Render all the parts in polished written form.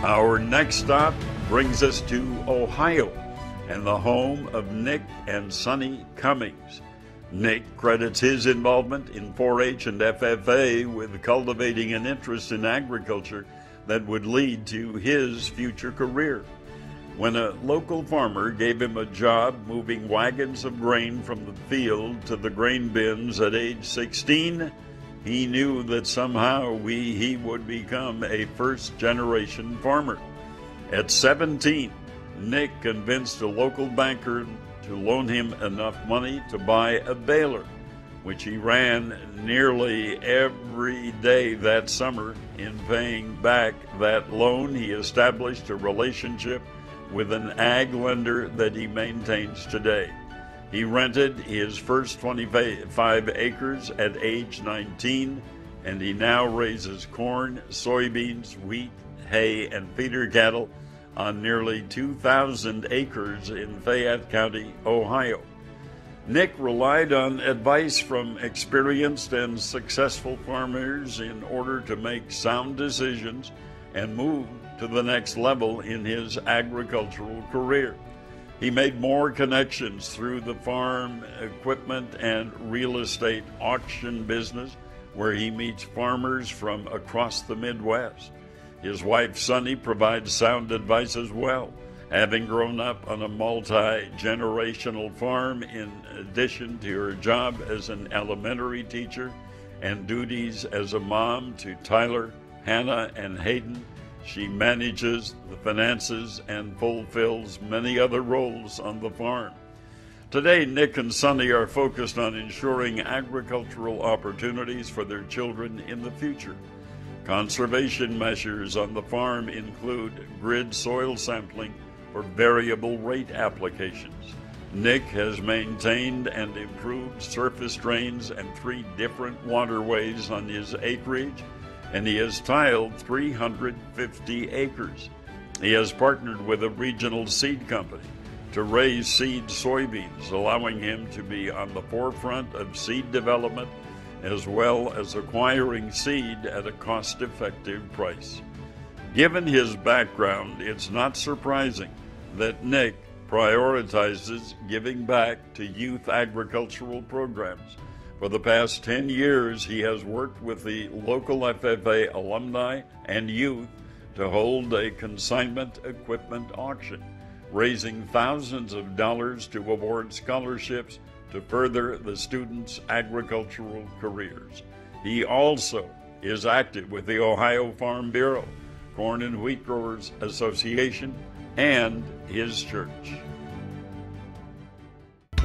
Our next stop brings us to Ohio and the home of Nick and Sonny Cummings. Nick credits his involvement in 4-H and FFA with cultivating an interest in agriculture that would lead to his future career. When a local farmer gave him a job moving wagons of grain from the field to the grain bins at age 16, he knew that somehow he would become a first-generation farmer. At 17, Nick convinced a local banker to loan him enough money to buy a baler, which he ran nearly every day that summer. In paying back that loan, he established a relationship with an ag lender that he maintains today. He rented his first 25 acres at age 19, and he now raises corn, soybeans, wheat, hay, and feeder cattle on nearly 2,000 acres in Fayette County, Ohio. Nick relied on advice from experienced and successful farmers in order to make sound decisions and move to the next level in his agricultural career. He made more connections through the farm equipment and real estate auction business, where he meets farmers from across the Midwest. His wife, Sonny, provides sound advice as well, having grown up on a multi-generational farm in addition to her job as an elementary teacher and duties as a mom to Tyler, Hannah, and Hayden. She manages the finances and fulfills many other roles on the farm. Today, Nick and Sonny are focused on ensuring agricultural opportunities for their children in the future. Conservation measures on the farm include grid soil sampling for variable rate applications. Nick has maintained and improved surface drains and 3 different waterways on his acreage, and he has tiled 350 acres. He has partnered with a regional seed company to raise seed soybeans, allowing him to be on the forefront of seed development as well as acquiring seed at a cost-effective price. Given his background, it's not surprising that Nick prioritizes giving back to youth agricultural programs. For the past 10 years, he has worked with the local FFA alumni and youth to hold a consignment equipment auction, raising thousands of dollars to award scholarships to further the students' agricultural careers. He also is active with the Ohio Farm Bureau, Corn and Wheat Growers Association, and his church.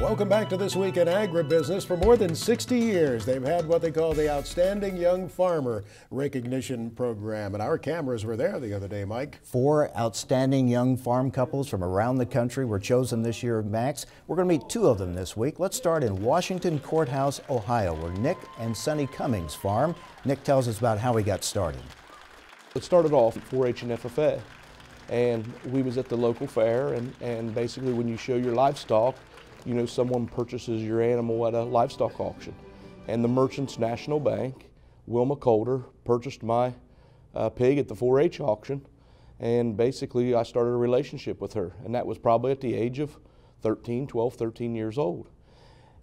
Welcome back to This Week in Agribusiness. For more than 60 years, they've had what they call the Outstanding Young Farmer Recognition Program. And our cameras were there the other day, Mike. 4 outstanding young farm couples from around the country were chosen this year, Max. We're going to meet 2 of them this week. Let's start in Washington Courthouse, Ohio, where Nick and Sonny Cummings farm. Nick tells us about how he got started. It started off at 4-H and FFA. And we was at the local fair, and basically when you show your livestock, you know, someone purchases your animal at a livestock auction. And the Merchants National Bank, Wilma Coulter, purchased my pig at the 4-H auction, and basically I started a relationship with her, and that was probably at the age of 12, 13 years old.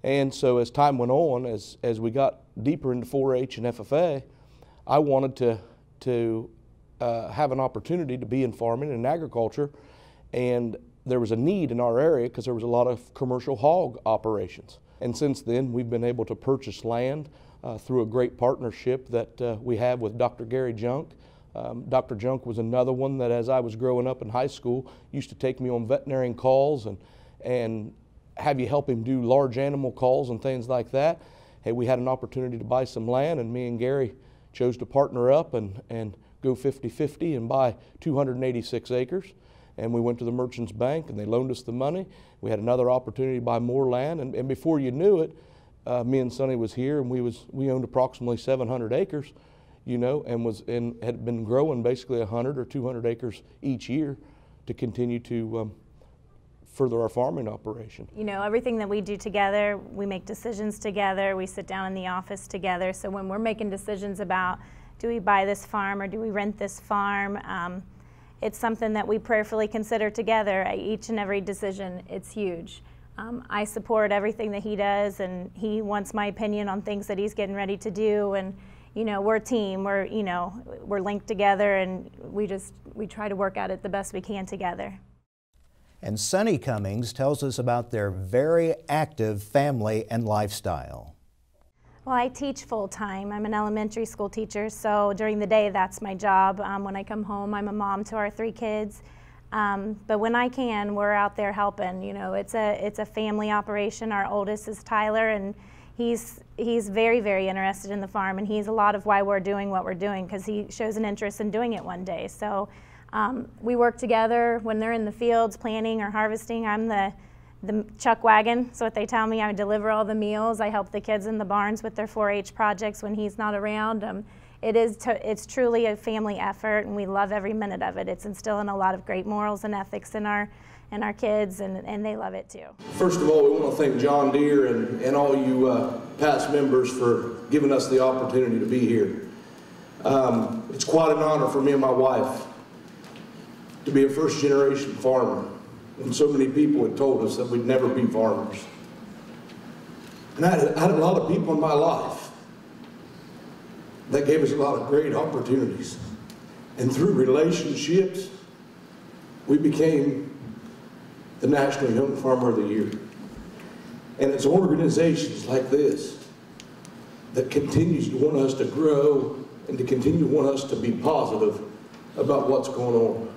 And so as time went on, as we got deeper into 4-H and FFA, I wanted to have an opportunity to be in farming and agriculture, and there was a need in our area because there was a lot of commercial hog operations. And since then, we've been able to purchase land through a great partnership that we have with Dr. Gary Junk. Dr. Junk was another one that, as I was growing up in high school, used to take me on veterinarian calls and have you help him do large animal calls and things like that. Hey, we had an opportunity to buy some land, and me and Gary chose to partner up and go 50-50 and buy 286 acres. And we went to the Merchants Bank, and they loaned us the money. We had another opportunity to buy more land, and before you knew it, me and Sonny was here, and we owned approximately 700 acres, you know, and had been growing basically 100 or 200 acres each year to continue to further our farming operation. You know, everything that we do together, we make decisions together, we sit down in the office together. So when we're making decisions about, do we buy this farm or do we rent this farm, it's something that we prayerfully consider together. Each and every decision, it's huge. I support everything that he does, and he wants my opinion on things that he's getting ready to do. And you know, we're a team. We're linked together, and we try to work at it the best we can together. And Sonny Cummings tells us about their very active family and lifestyle. Well, I teach full-time. I'm an elementary school teacher, so during the day that's my job. When I come home, I'm a mom to our 3 kids. But when I can, we're out there helping. You know, it's a family operation. Our oldest is Tyler, and he's very, very interested in the farm, and he's a lot of why we're doing what we're doing, because he shows an interest in doing it one day. So we work together when they're in the fields planting or harvesting. I'm the chuck wagon, so what they tell me. I deliver all the meals. I help the kids in the barns with their 4-H projects when he's not around. It's truly a family effort, and we love every minute of it. It's instilling a lot of great morals and ethics in our kids, and they love it too. First of all, we want to thank John Deere and all you past members for giving us the opportunity to be here. It's quite an honor for me and my wife to be a first-generation farmer, when so many people had told us that we'd never be farmers. And I had a lot of people in my life that gave us a lot of great opportunities. And through relationships, we became the National Young Farmer of the Year. And it's organizations like this that continues to want us to grow and to continue to want us to be positive about what's going on.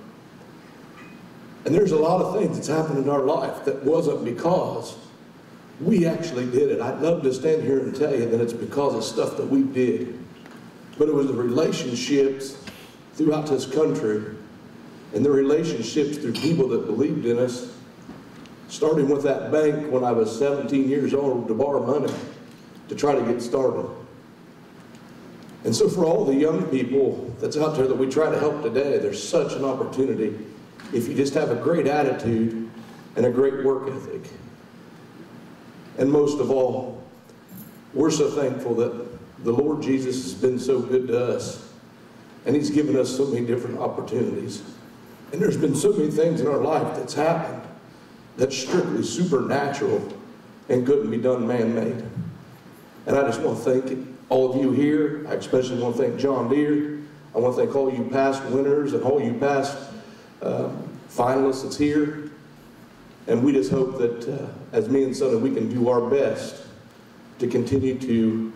And there's a lot of things that's happened in our life that wasn't because we actually did it. I'd love to stand here and tell you that it's because of stuff that we did. But it was the relationships throughout this country and the relationships through people that believed in us, starting with that bank when I was 17 years old to borrow money to try to get started. And so for all the young people that's out there that we try to help today, there's such an opportunity if you just have a great attitude and a great work ethic. And most of all, we're so thankful that the Lord Jesus has been so good to us, and he's given us so many different opportunities. And there's been so many things in our life that's happened that's strictly supernatural and couldn't be done man-made. And I just want to thank all of you here. I especially want to thank John Deere. I want to thank all you past winners and all you past finalists that's here. And we just hope that as me and Sonny, we can do our best to continue to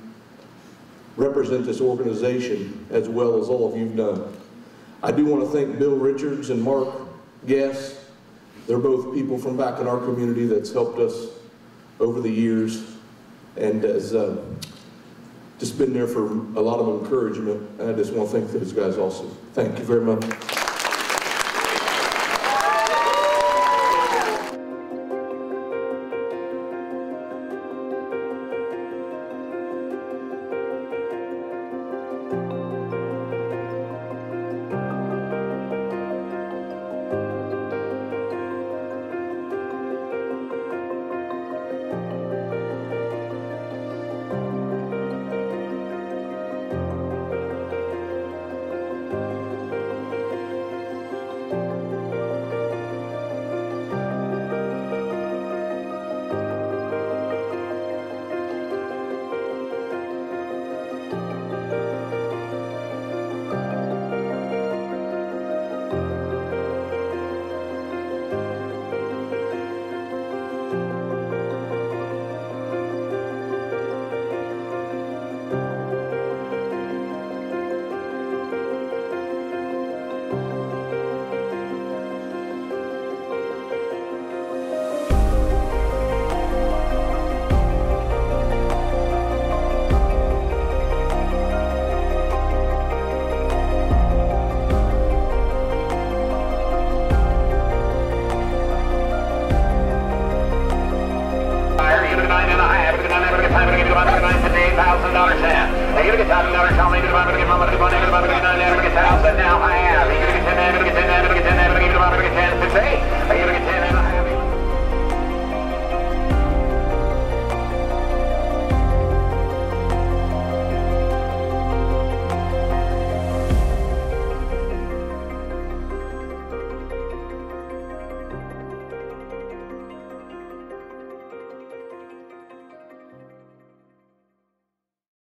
represent this organization as well as all of you've done. I do want to thank Bill Richards and Mark Guess. They're both people from back in our community that's helped us over the years and has just been there for a lot of encouragement. And I just want to thank those guys also. Thank you very much. $8,000 in. Hey, you get $1,000, tell me,